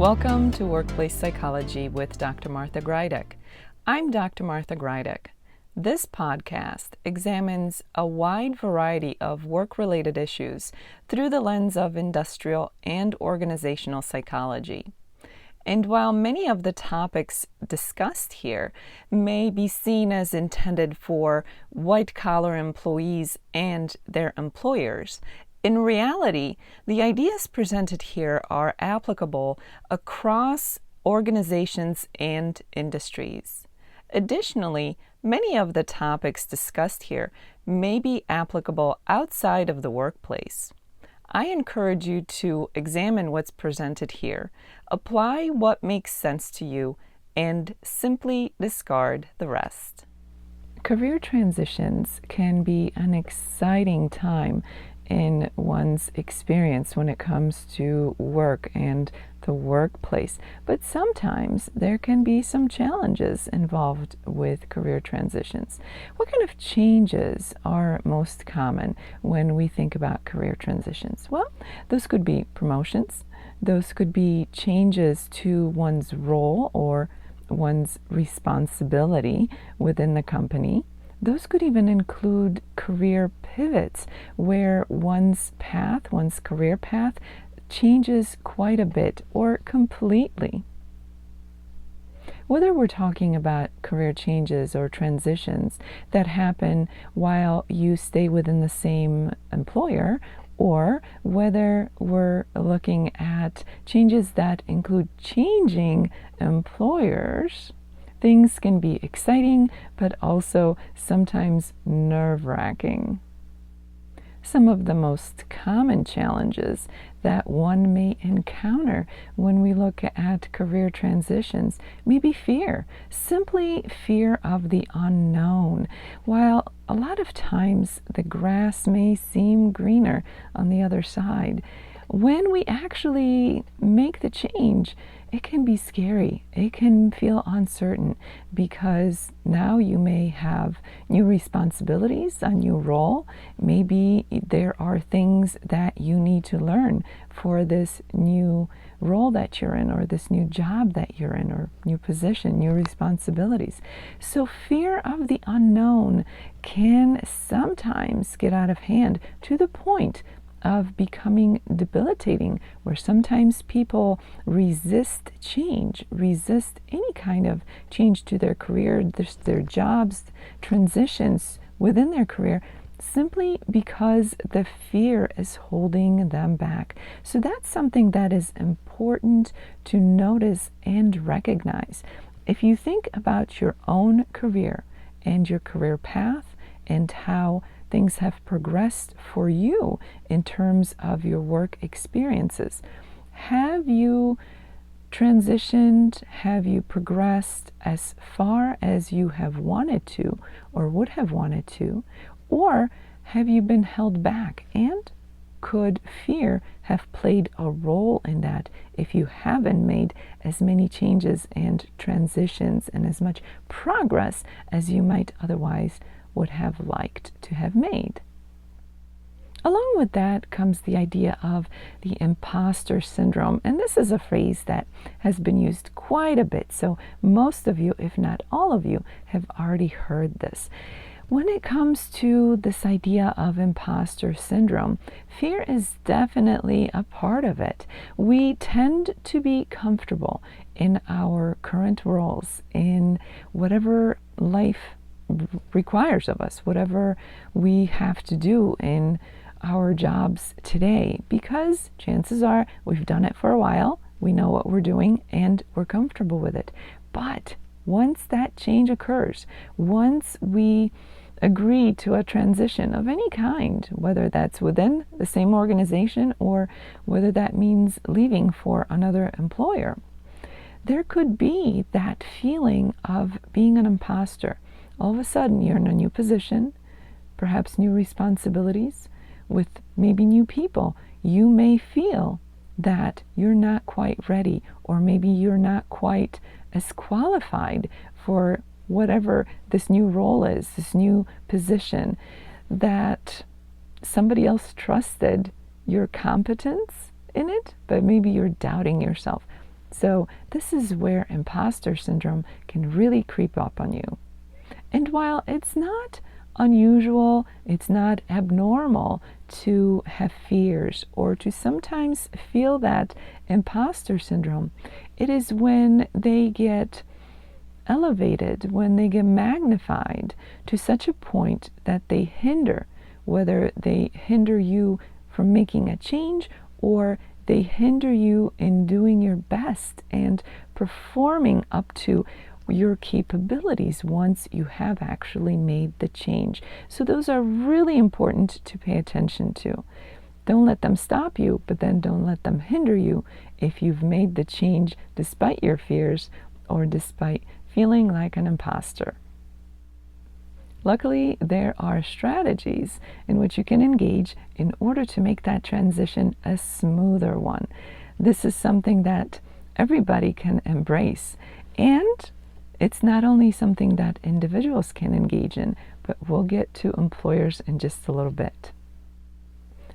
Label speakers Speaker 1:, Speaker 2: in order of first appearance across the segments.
Speaker 1: Welcome to Workplace Psychology with Dr. Martha Greidick. I'm Dr. Martha Greidick. This podcast examines a wide variety of work-related issues through the lens of industrial and organizational psychology. And while many of the topics discussed here may be seen as intended for white-collar employees and their employers, in reality, the ideas presented here are applicable across organizations and industries. Additionally, many of the topics discussed here may be applicable outside of the workplace. I encourage you to examine what's presented here, apply what makes sense to you, and simply discard the rest. Career transitions can be an exciting time in one's experience when it comes to work and the workplace. But sometimes there can be some challenges involved with career transitions. What kind of changes are most common when we think about career transitions? Well, those could be promotions. Those could be changes to one's role or one's responsibility within the company. Those could even include career pivots where one's career path, changes quite a bit or completely. Whether we're talking about career changes or transitions that happen while you stay within the same employer, or whether we're looking at changes that include changing employers, things can be exciting, but also sometimes nerve-wracking. Some of the most common challenges that one may encounter when we look at career transitions may be fear, simply fear of the unknown. While a lot of times the grass may seem greener on the other side, when we actually make the change, it can be scary. It can feel uncertain because now you may have new responsibilities, a new role. Maybe there are things that you need to learn for this new role that you're in, or this new job that you're in, or new position, new responsibilities. So fear of the unknown can sometimes get out of hand to the point of becoming debilitating, where sometimes people resist change, resist any kind of change to their career, their jobs, transitions within their career, simply because the fear is holding them back. So that's something that is important to notice and recognize. If you think about your own career and your career path and how things have progressed for you in terms of your work experiences, have you transitioned? Have you progressed as far as you have wanted to or would have wanted to? Or have you been held back? And could fear have played a role in that if you haven't made as many changes and transitions and as much progress as you might otherwise would have liked to have made? Along with that comes the idea of the imposter syndrome, and this is a phrase that has been used quite a bit, so most of you, if not all of you, have already heard this. When it comes to this idea of imposter syndrome, fear is definitely a part of it. We tend to be comfortable in our current roles, in whatever life requires of us, whatever we have to do in our jobs today, because chances are we've done it for a while, we know what we're doing, and we're comfortable with it. But once that change occurs, once we agree to a transition of any kind, whether that's within the same organization or whether that means leaving for another employer, there could be that feeling of being an imposter. All of a sudden, you're in a new position, perhaps new responsibilities, with maybe new people. You may feel that you're not quite ready, or maybe you're not quite as qualified for whatever this new role is, this new position, that somebody else trusted your competence in it, but maybe you're doubting yourself. So this is where imposter syndrome can really creep up on you. And while it's not unusual, it's not abnormal to have fears or to sometimes feel that imposter syndrome, it is when they get elevated, when they get magnified to such a point that they hinder, whether they hinder you from making a change or they hinder you in doing your best and performing up to your capabilities once you have actually made the change. So those are really important to pay attention to. Don't let them stop you, but then don't let them hinder you if you've made the change despite your fears or despite feeling like an imposter. Luckily, there are strategies in which you can engage in order to make that transition a smoother one. This is something that everybody can embrace, and it's not only something that individuals can engage in, but we'll get to employers in just a little bit.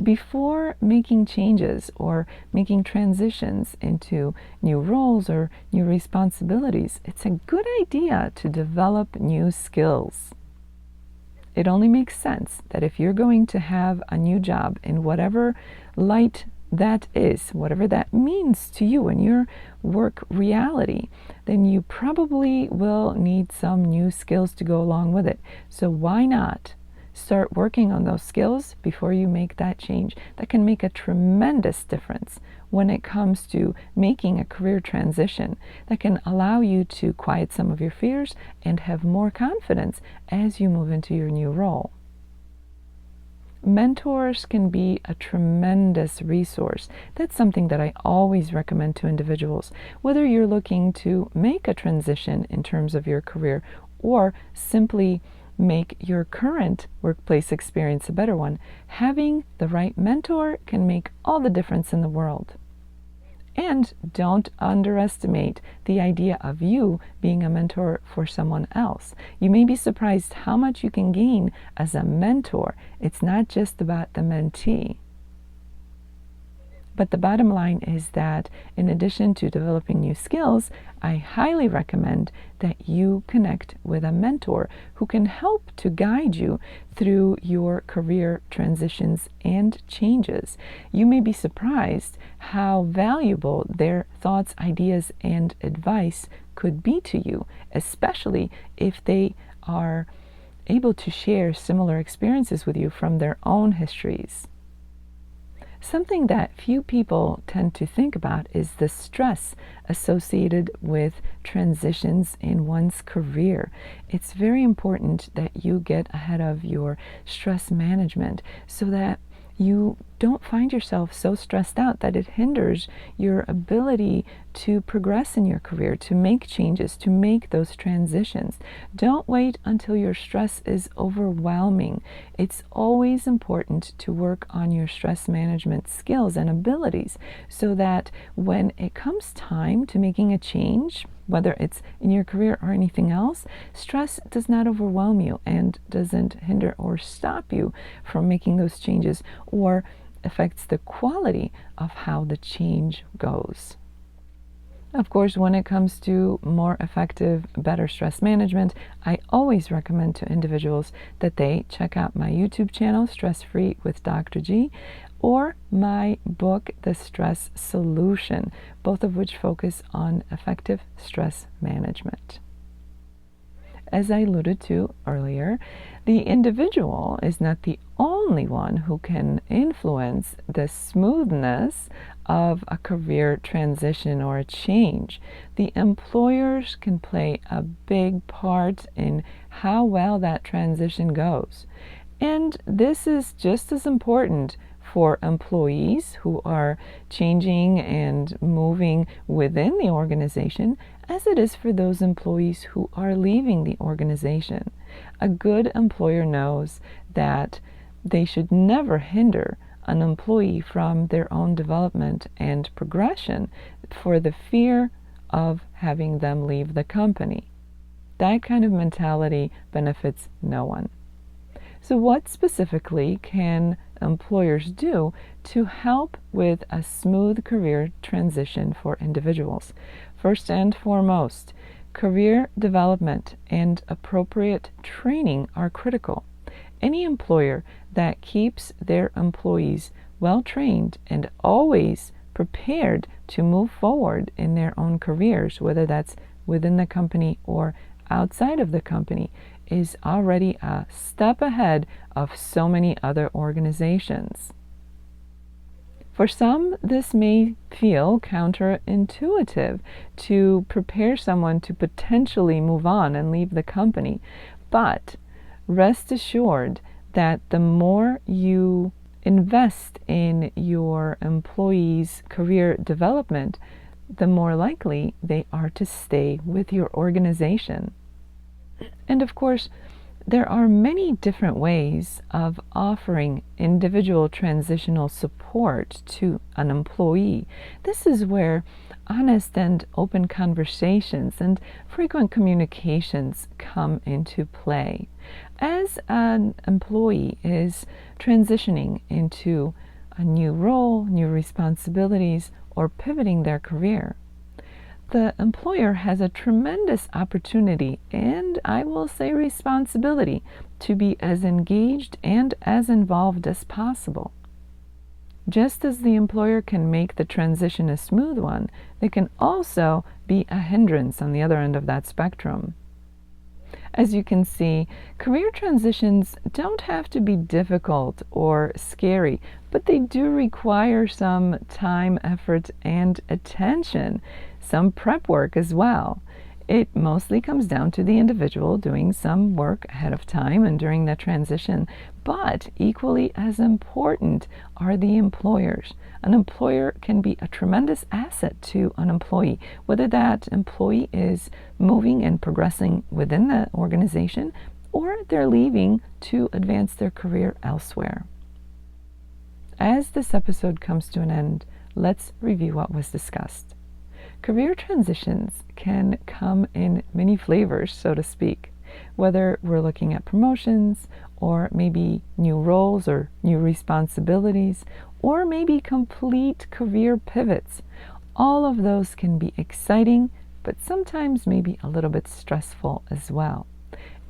Speaker 1: Before making changes or making transitions into new roles or new responsibilities, it's a good idea to develop new skills. It only makes sense that if you're going to have a new job in whatever light that is, whatever that means to you in your work reality, then you probably will need some new skills to go along with it. So why not start working on those skills before you make that change? That can make a tremendous difference when it comes to making a career transition. That can allow you to quiet some of your fears and have more confidence as you move into your new role. Mentors can be a tremendous resource. That's something that I always recommend to individuals. Whether you're looking to make a transition in terms of your career or simply make your current workplace experience a better one, having the right mentor can make all the difference in the world. And don't underestimate the idea of you being a mentor for someone else. You may be surprised how much you can gain as a mentor. It's not just about the mentee. But the bottom line is that in addition to developing new skills, I highly recommend that you connect with a mentor who can help to guide you through your career transitions and changes. You may be surprised how valuable their thoughts, ideas, and advice could be to you, especially if they are able to share similar experiences with you from their own histories. Something that few people tend to think about is the stress associated with transitions in one's career. It's very important that you get ahead of your stress management so that you don't find yourself so stressed out that it hinders your ability to progress in your career, to make changes, to make those transitions. Don't wait until your stress is overwhelming. It's always important to work on your stress management skills and abilities so that when it comes time to making a change, whether it's in your career or anything else, stress does not overwhelm you and doesn't hinder or stop you from making those changes or affects the quality of how the change goes. Of course, when it comes to more effective, better stress management, I always recommend to individuals that they check out my YouTube channel, Stress Free with Dr. G, or my book, The Stress Solution, both of which focus on effective stress management. As I alluded to earlier, the individual is not the only one who can influence the smoothness of a career transition or a change. The employers can play a big part in how well that transition goes. And this is just as important for employees who are changing and moving within the organization as it is for those employees who are leaving the organization. A good employer knows that they should never hinder an employee from their own development and progression for the fear of having them leave the company. That kind of mentality benefits no one. So what specifically can employers do to help with a smooth career transition for individuals. First and foremost, career development and appropriate training are critical. Any employer that keeps their employees well trained and always prepared to move forward in their own careers, whether that's within the company or outside of the company, is already a step ahead of so many other organizations. For some, this may feel counterintuitive to prepare someone to potentially move on and leave the company, but rest assured that the more you invest in your employees' career development, the more likely they are to stay with your organization. And of course, there are many different ways of offering individual transitional support to an employee. This is where honest and open conversations and frequent communications come into play. As an employee is transitioning into a new role, new responsibilities, or pivoting their career, the employer has a tremendous opportunity and, I will say, responsibility to be as engaged and as involved as possible. Just as the employer can make the transition a smooth one, they can also be a hindrance on the other end of that spectrum. As you can see, career transitions don't have to be difficult or scary, but they do require some time, effort, and attention, some prep work as well. It mostly comes down to the individual doing some work ahead of time and during the transition, but equally as important are the employers. An employer can be a tremendous asset to an employee, whether that employee is moving and progressing within the organization or they're leaving to advance their career elsewhere. As this episode comes to an end, let's review what was discussed. Career transitions can come in many flavors, so to speak, whether we're looking at promotions or maybe new roles or new responsibilities, or maybe complete career pivots. All of those can be exciting, but sometimes maybe a little bit stressful as well.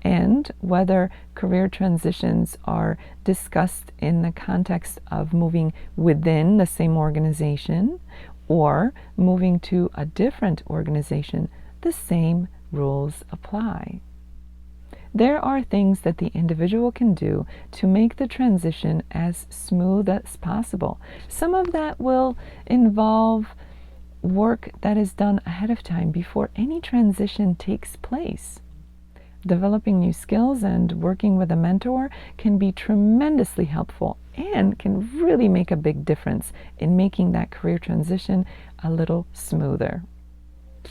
Speaker 1: And whether career transitions are discussed in the context of moving within the same organization or moving to a different organization, the same rules apply. There are things that the individual can do to make the transition as smooth as possible. Some of that will involve work that is done ahead of time before any transition takes place. Developing new skills and working with a mentor can be tremendously helpful and can really make a big difference in making that career transition a little smoother.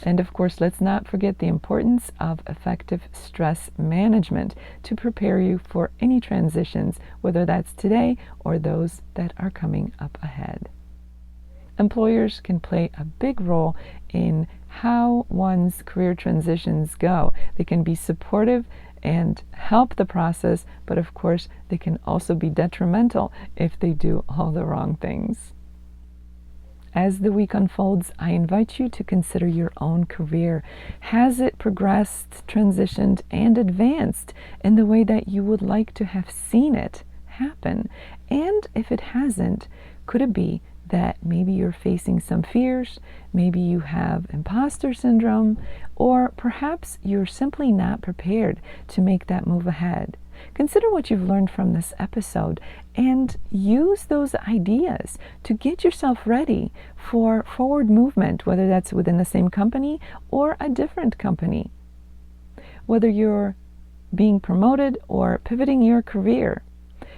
Speaker 1: And of course, let's not forget the importance of effective stress management to prepare you for any transitions, whether that's today or those that are coming up ahead. Employers can play a big role in how one's career transitions go. They can be supportive and help the process, but of course, they can also be detrimental if they do all the wrong things. As the week unfolds, I invite you to consider your own career. Has it progressed, transitioned, and advanced in the way that you would like to have seen it happen? And if it hasn't, could it be that maybe you're facing some fears, maybe you have imposter syndrome, or perhaps you're simply not prepared to make that move ahead? Consider what you've learned from this episode and use those ideas to get yourself ready for forward movement, whether that's within the same company or a different company. Whether you're being promoted or pivoting your career,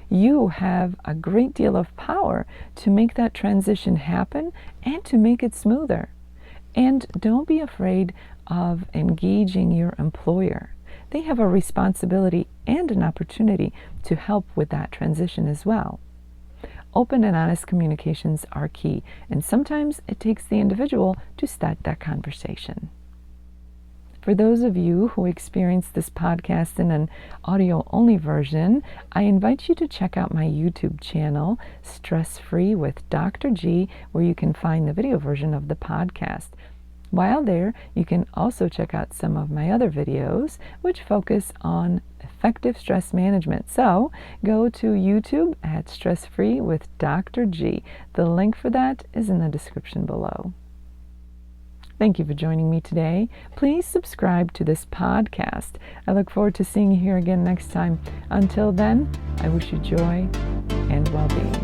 Speaker 1: you have a great deal of power to make that transition happen and to make it smoother. And don't be afraid of engaging your employer. They have a responsibility and an opportunity to help with that transition as well. Open and honest communications are key, and sometimes it takes the individual to start that conversation. For those of you who experience this podcast in an audio-only version, I invite you to check out my YouTube channel, Stress Free with Dr. G, where you can find the video version of the podcast. While there, you can also check out some of my other videos, which focus on effective stress management. So go to YouTube at Stress Free with Dr. G. The link for that is in the description below. Thank you for joining me today. Please subscribe to this podcast. I look forward to seeing you here again next time. Until then, I wish you joy and well-being.